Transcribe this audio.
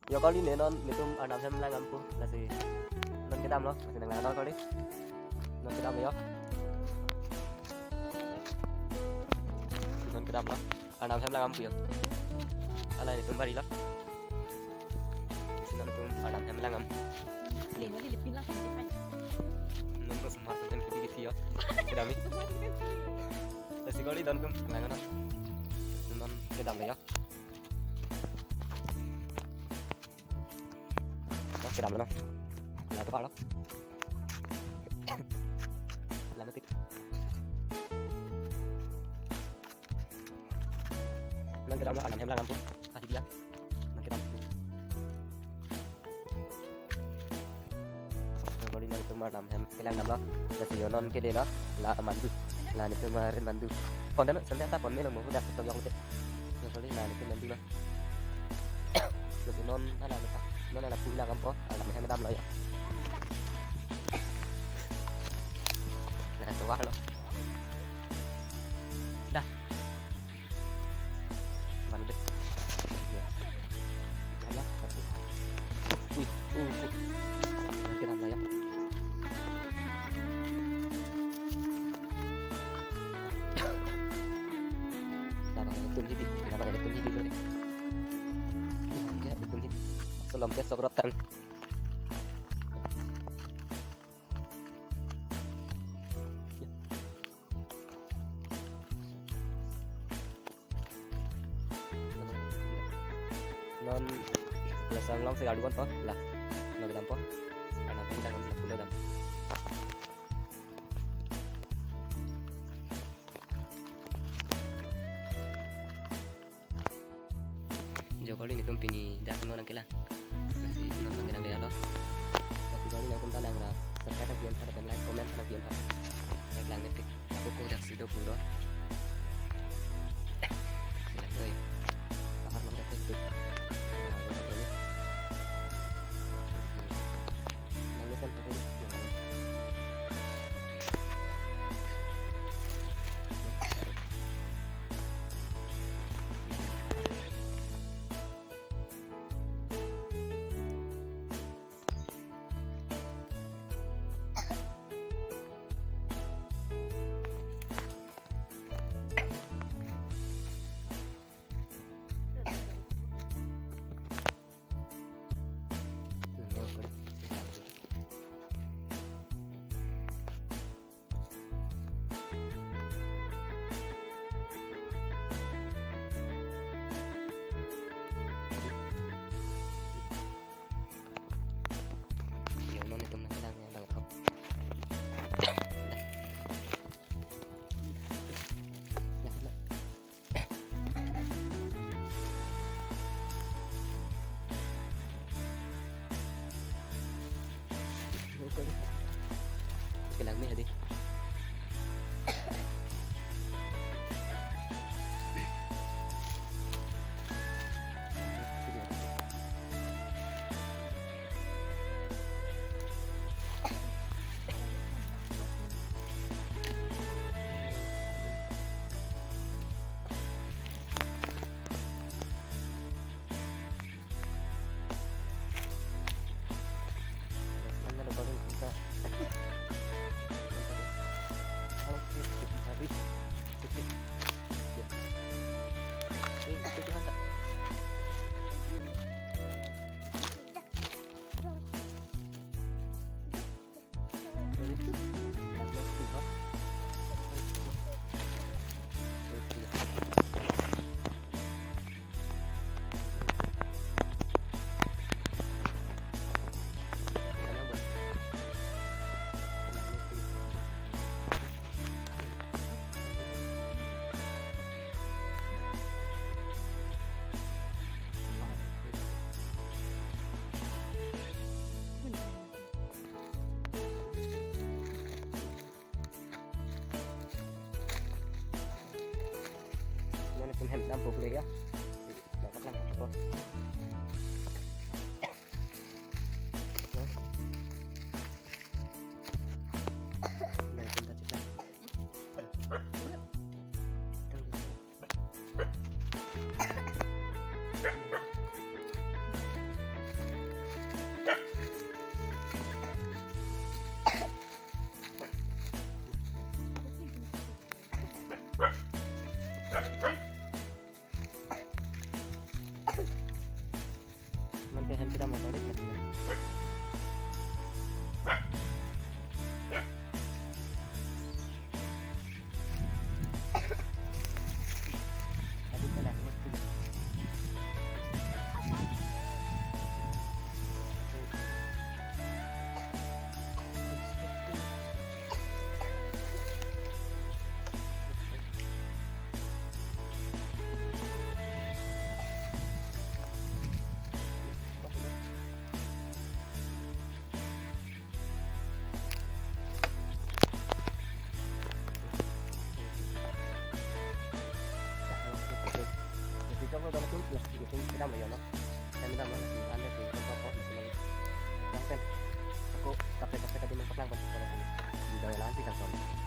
Yo kali nih non itu enam sem lang ampu nasi non kita loh masih nang non kali non kita yo non kita loh enam sem lang ampu yo ala itu bari loh non itu enam sem lang ampu Lima di pinang kan sih. non ko semua sem kita yo kita mi nasi kali don kum lang non kita yo cái đầm nữa là cái bao đó là nó tiếp nên cái đầm nó làm em làm cũng à thì nên cái đầm rồi đi nên tôi mà làm em cái làm đó là thì non cái đây đó là mandu là itu kemarin mandu còn đó ternyata còn mấy lần một udah ketemu yang yang kali là itu mandu lah terus non ada apa nó là pulang kan po làm 25 lợi nè quá luôn dah mana deh ya lah kita lah ya kenapa ada kunci dulu deh ya kunci sebelum tes sorotan non biasa long saya aduan toh lah nggak dampo karena kita nggak bisa dam Jokoli ni tumpini datang orang kila masih nonton kita dia loh tapi kali yang kita dengar terkait bagian dan like komen bagian like lang ngetik aku kok udah sudah puluh silakan pakar nomor Facebook cái lăng này đi hem kita mau toilet kan. Tadi kita mesti trong đó chút là kita mau ya no. Saya minta maaf sih Anda di toko di sini. Yang kan aku kafe-kafe tadi memperlang banget kalau di daerah nanti kan soalnya.